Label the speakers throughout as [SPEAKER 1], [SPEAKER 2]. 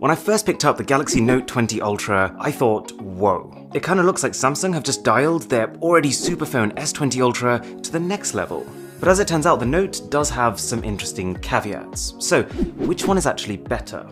[SPEAKER 1] When I first picked up the Galaxy Note 20 Ultra, I thought, whoa. It kinda looks like Samsung have just dialed their already superphone S20 Ultra to the next level. But as it turns out, the Note does have some interesting caveats. So, which one is actually better?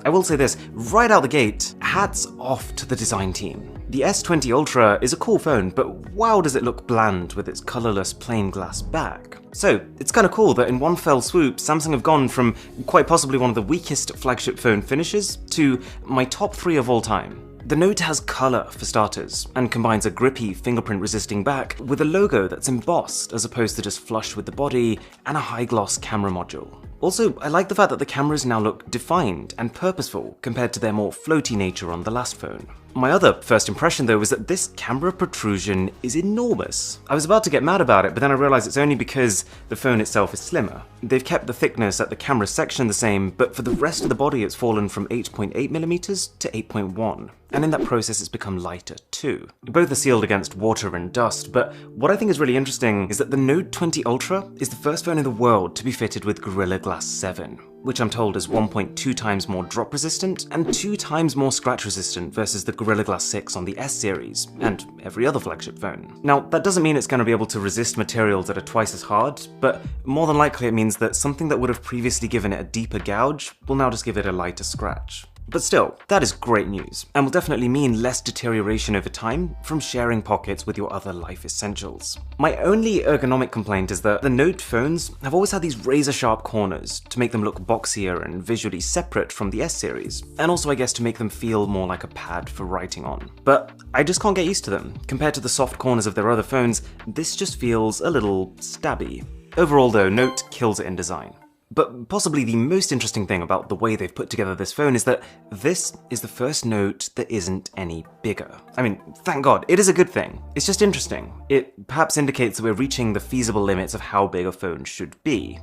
[SPEAKER 1] I will say this, right out the gate, hats off to the design team. The S20 Ultra is a cool phone, but wow does it look bland with its colourless plain glass back. So, it's kinda cool that in one fell swoop, Samsung have gone from quite possibly one of the weakest flagship phone finishes to my top 3 of all time. The Note has colour, for starters, and combines a grippy, fingerprint-resisting back with a logo that's embossed as opposed to just flush with the body, and a high-gloss camera module. Also, I like the fact that the cameras now look defined and purposeful compared to their more floaty nature on the last phone. My other first impression though was that this camera protrusion is enormous. I was about to get mad about it, but then I realised it's only because the phone itself is slimmer. They've kept the thickness at the camera section the same, but for the rest of the body it's fallen from 8.8mm to 8.1, and in that process it's become lighter too. Both are sealed against water and dust, but what I think is really interesting is that the Note 20 Ultra is the first phone in the world to be fitted with Gorilla Glass 7. Which I'm told is 1.2 times more drop resistant and 2 times more scratch resistant versus the Gorilla Glass 6 on the S series, and every other flagship phone. Now, that doesn't mean it's going to be able to resist materials that are twice as hard, but more than likely it means that something that would have previously given it a deeper gouge will now just give it a lighter scratch. But still, that is great news, and will definitely mean less deterioration over time from sharing pockets with your other life essentials. My only ergonomic complaint is that the Note phones have always had these razor-sharp corners to make them look boxier and visually separate from the S series, and also I guess to make them feel more like a pad for writing on. But I just can't get used to them. Compared to the soft corners of their other phones, this just feels a little stabby. Overall though, Note kills it in design. But possibly the most interesting thing about the way they've put together this phone is that this is the first Note that isn't any bigger. I mean, thank God, it is a good thing. It's just interesting. It perhaps indicates that we're reaching the feasible limits of how big a phone should be.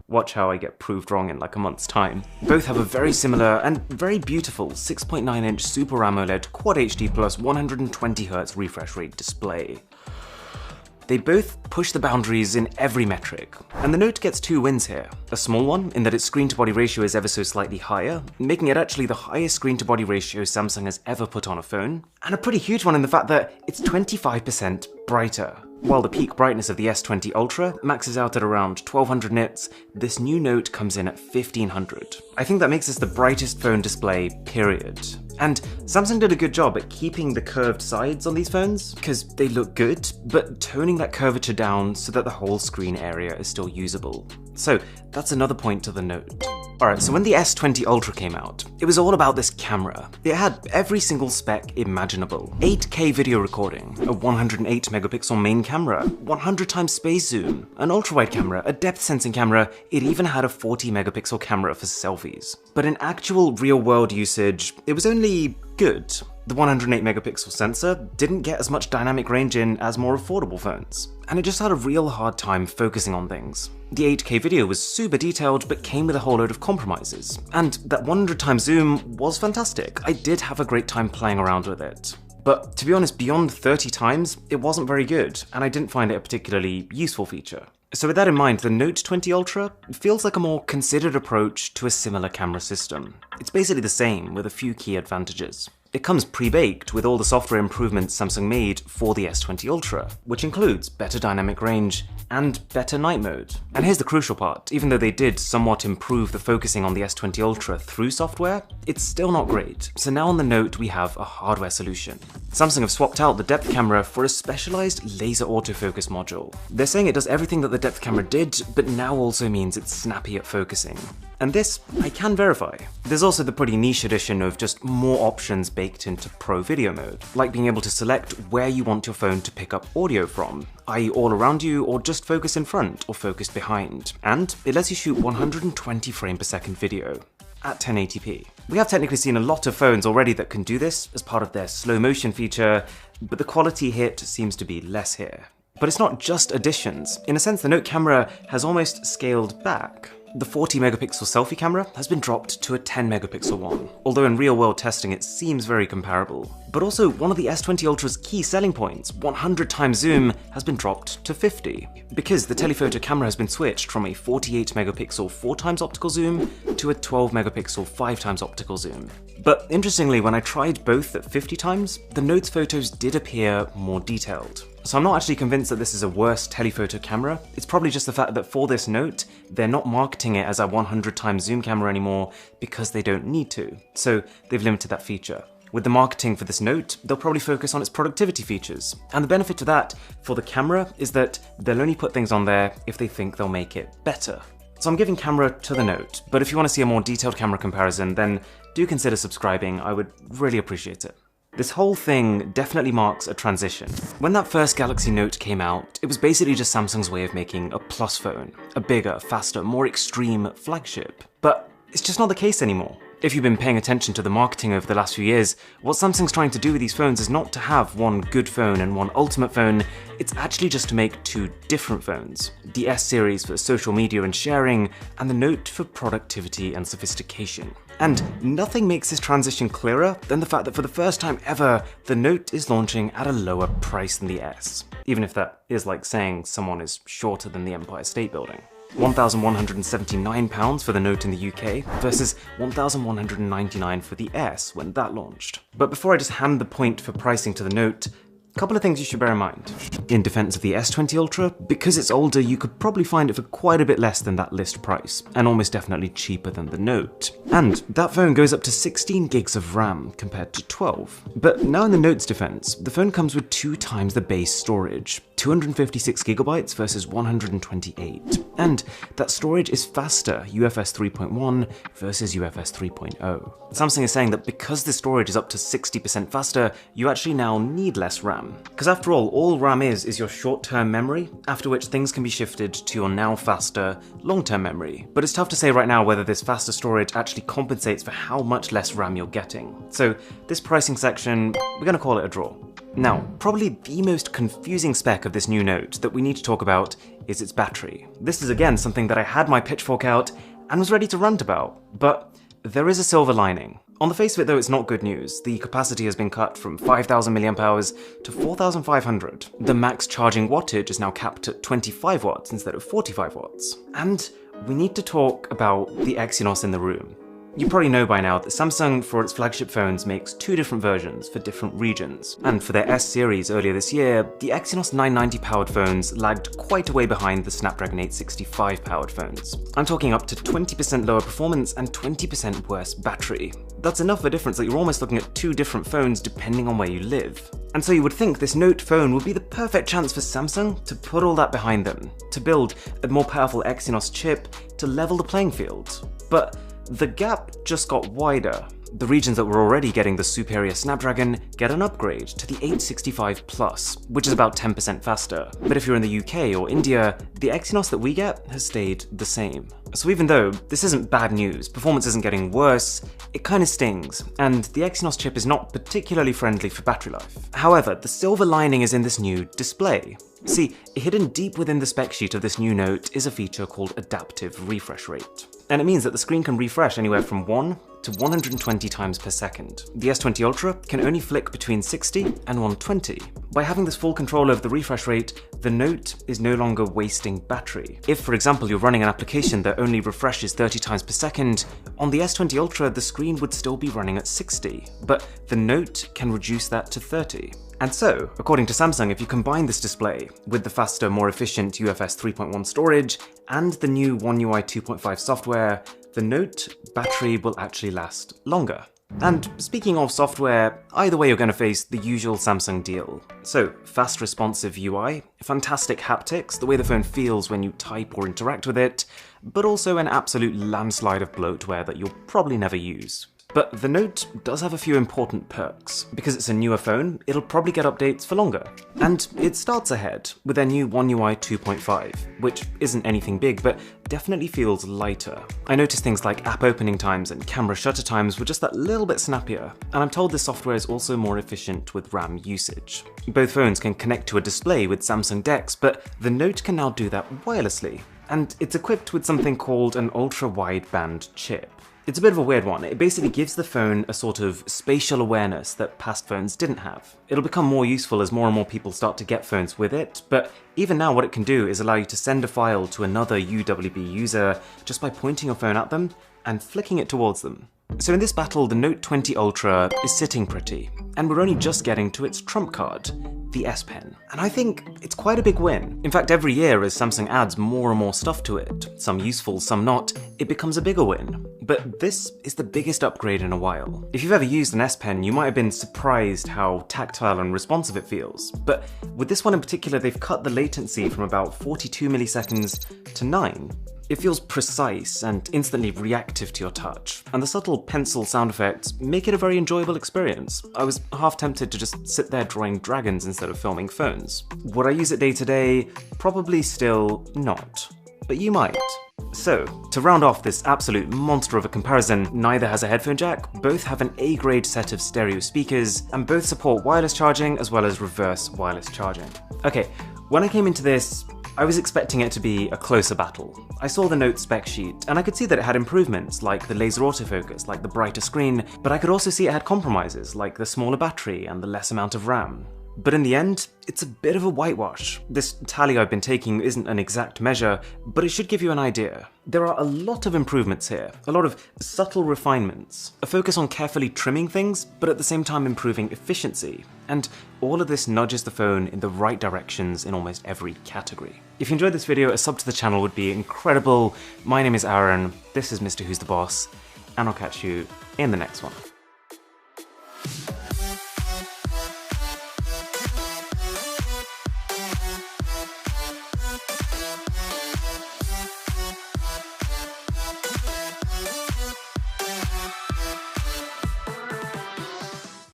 [SPEAKER 1] Watch how I get proved wrong in like a month's time. Both have a very similar and very beautiful 6.9-inch Super AMOLED Quad HD plus 120Hz refresh rate display. They both push the boundaries in every metric, and the Note gets 2 wins here. A small one, in that its screen-to-body ratio is ever so slightly higher, making it actually the highest screen-to-body ratio Samsung has ever put on a phone, and a pretty huge one in the fact that it's 25% brighter. While the peak brightness of the S20 Ultra maxes out at around 1200 nits, this new Note comes in at 1500. I think that makes this the brightest phone display, period. And Samsung did a good job at keeping the curved sides on these phones, because they look good, but toning that curvature down so that the whole screen area is still usable. So that's another point to the Note. Alright, so when the S20 Ultra came out, it was all about this camera. It had every single spec imaginable. 8K video recording, a 108 megapixel main camera, 100 times space zoom, an ultra-wide camera, a depth sensing camera, it even had a 40 megapixel camera for selfies. But in actual real-world usage, it was only good. The 108 megapixel sensor didn't get as much dynamic range in as more affordable phones, and it just had a real hard time focusing on things. The 8K video was super detailed, but came with a whole load of compromises, and that 100 times zoom was fantastic. I did have a great time playing around with it. But to be honest, beyond 30 times, it wasn't very good, and I didn't find it a particularly useful feature. So with that in mind, the Note 20 Ultra feels like a more considered approach to a similar camera system. It's basically the same, with a few key advantages. It comes pre-baked with all the software improvements Samsung made for the S20 Ultra, which includes better dynamic range and better night mode. And here's the crucial part, even though they did somewhat improve the focusing on the S20 Ultra through software, it's still not great. So now on the Note we have a hardware solution. Samsung have swapped out the depth camera for a specialized laser autofocus module. They're saying it does everything that the depth camera did, but now also means it's snappy at focusing. And this, I can verify. There's also the pretty niche addition of just more options baked into Pro Video mode, like being able to select where you want your phone to pick up audio from, i.e. all around you or just focus in front or focus behind. And it lets you shoot 120 frame per second video at 1080p. We have technically seen a lot of phones already that can do this as part of their slow motion feature, but the quality hit seems to be less here. But it's not just additions. In a sense, the Note camera has almost scaled back. The 40 megapixel selfie camera has been dropped to a 10 megapixel one, although in real world testing it seems very comparable. But also, one of the S20 Ultra's key selling points, 100 times zoom, has been dropped to 50, because the telephoto camera has been switched from a 48 megapixel 4x optical zoom to a 12 megapixel 5x optical zoom. But interestingly, when I tried both at 50 times, the Note's photos did appear more detailed. So I'm not actually convinced that this is a worse telephoto camera. It's probably just the fact that for this Note, they're not marketing it as a 100 times zoom camera anymore because they don't need to. So they've limited that feature. With the marketing for this Note, they'll probably focus on its productivity features. And the benefit to that for the camera is that they'll only put things on there if they think they'll make it better. So I'm giving camera to the Note, but if you want to see a more detailed camera comparison, then do consider subscribing. I would really appreciate it. This whole thing definitely marks a transition. When that first Galaxy Note came out, it was basically just Samsung's way of making a plus phone, a bigger, faster, more extreme flagship. But it's just not the case anymore. If you've been paying attention to the marketing over the last few years, what Samsung's trying to do with these phones is not to have one good phone and one ultimate phone, it's actually just to make two different phones. The S series for social media and sharing, and the Note for productivity and sophistication. And nothing makes this transition clearer than the fact that for the first time ever, the Note is launching at a lower price than the S. Even if that is like saying someone is shorter than the Empire State Building. £1,179 for the Note in the UK versus £1,199 for the S when that launched. But before I just hand the point for pricing to the Note, a couple of things you should bear in mind. In defense of the S20 Ultra, because it's older, you could probably find it for quite a bit less than that list price, and almost definitely cheaper than the Note. And that phone goes up to 16 gigs of RAM compared to 12. But now in the Note's defense, the phone comes with 2 times the base storage, 256 gigabytes versus 128. And that storage is faster, UFS 3.1 versus UFS 3.0. Samsung is saying that because the storage is up to 60% faster, you actually now need less RAM. Because after all RAM is your short-term memory, after which things can be shifted to your now faster, long-term memory. But it's tough to say right now whether this faster storage actually compensates for how much less RAM you're getting. So this pricing section, we're gonna call it a draw. Now, probably the most confusing spec of this new Note that we need to talk about is its battery. This is again something that I had my pitchfork out and was ready to rant about, but there is a silver lining. On the face of it though, it's not good news. The capacity has been cut from 5,000 mAh to 4,500. The max charging wattage is now capped at 25 watts instead of 45 watts. And we need to talk about the Exynos in the room. You probably know by now that Samsung, for its flagship phones, makes 2 different versions for different regions. And for their S series earlier this year, the Exynos 990 powered phones lagged quite a way behind the Snapdragon 865 powered phones. I'm talking up to 20% lower performance and 20% worse battery. That's enough of a difference that you're almost looking at 2 different phones depending on where you live. And so you would think this Note phone would be the perfect chance for Samsung to put all that behind them, to build a more powerful Exynos chip to level the playing field. But the gap just got wider. The regions that were already getting the superior Snapdragon get an upgrade to the 865 Plus, which is about 10% faster. But if you're in the UK or India, the Exynos that we get has stayed the same. So even though this isn't bad news, performance isn't getting worse, it kind of stings, and the Exynos chip is not particularly friendly for battery life. However, the silver lining is in this new display. See, hidden deep within the spec sheet of this new Note is a feature called adaptive refresh rate. And it means that the screen can refresh anywhere from 1 to 120 times per second. The S20 Ultra can only flick between 60 and 120. By having this full control over the refresh rate, the Note is no longer wasting battery. If, for example, you're running an application that only refreshes 30 times per second, on the S20 Ultra the screen would still be running at 60, but the Note can reduce that to 30. And so, according to Samsung, if you combine this display with the faster, more efficient UFS 3.1 storage and the new One UI 2.5 software, the Note battery will actually last longer. And speaking of software, either way you're going to face the usual Samsung deal. So, fast responsive UI, fantastic haptics, the way the phone feels when you type or interact with it, but also an absolute landslide of bloatware that you'll probably never use. But the Note does have a few important perks. Because it's a newer phone, it'll probably get updates for longer. And it starts ahead with their new One UI 2.5, which isn't anything big, but definitely feels lighter. I noticed things like app opening times and camera shutter times were just that little bit snappier, and I'm told this software is also more efficient with RAM usage. Both phones can connect to a display with Samsung DeX, but the Note can now do that wirelessly. And it's equipped with something called an ultra-wideband chip. It's a bit of a weird one. It basically gives the phone a sort of spatial awareness that past phones didn't have. It'll become more useful as more and more people start to get phones with it, but even now what it can do is allow you to send a file to another UWB user just by pointing your phone at them and flicking it towards them. So in this battle, the Note 20 Ultra is sitting pretty, and we're only just getting to its trump card, the S Pen. And I think it's quite a big win. In fact, every year as Samsung adds more and more stuff to it, some useful, some not, it becomes a bigger win. But this is the biggest upgrade in a while. If you've ever used an S Pen, you might have been surprised how tactile and responsive it feels. But with this one in particular, they've cut the latency from about 42 milliseconds to 9. It feels precise and instantly reactive to your touch, and the subtle pencil sound effects make it a very enjoyable experience. I was half tempted to just sit there drawing dragons instead of filming phones. Would I use it day to day? Probably still not, but you might. So, to round off this absolute monster of a comparison, neither has a headphone jack, both have an A-grade set of stereo speakers, and both support wireless charging as well as reverse wireless charging. Okay, when I came into this, I was expecting it to be a closer battle. I saw the Note spec sheet, and I could see that it had improvements, like the laser autofocus, like the brighter screen, but I could also see it had compromises, like the smaller battery and the less amount of RAM. But in the end, it's a bit of a whitewash. This tally I've been taking isn't an exact measure, but it should give you an idea. There are a lot of improvements here, a lot of subtle refinements, a focus on carefully trimming things, but at the same time improving efficiency. And all of this nudges the phone in the right directions in almost every category. If you enjoyed this video, a sub to the channel would be incredible. My name is Aaron, this is Mr. Who's the Boss, and I'll catch you in the next one.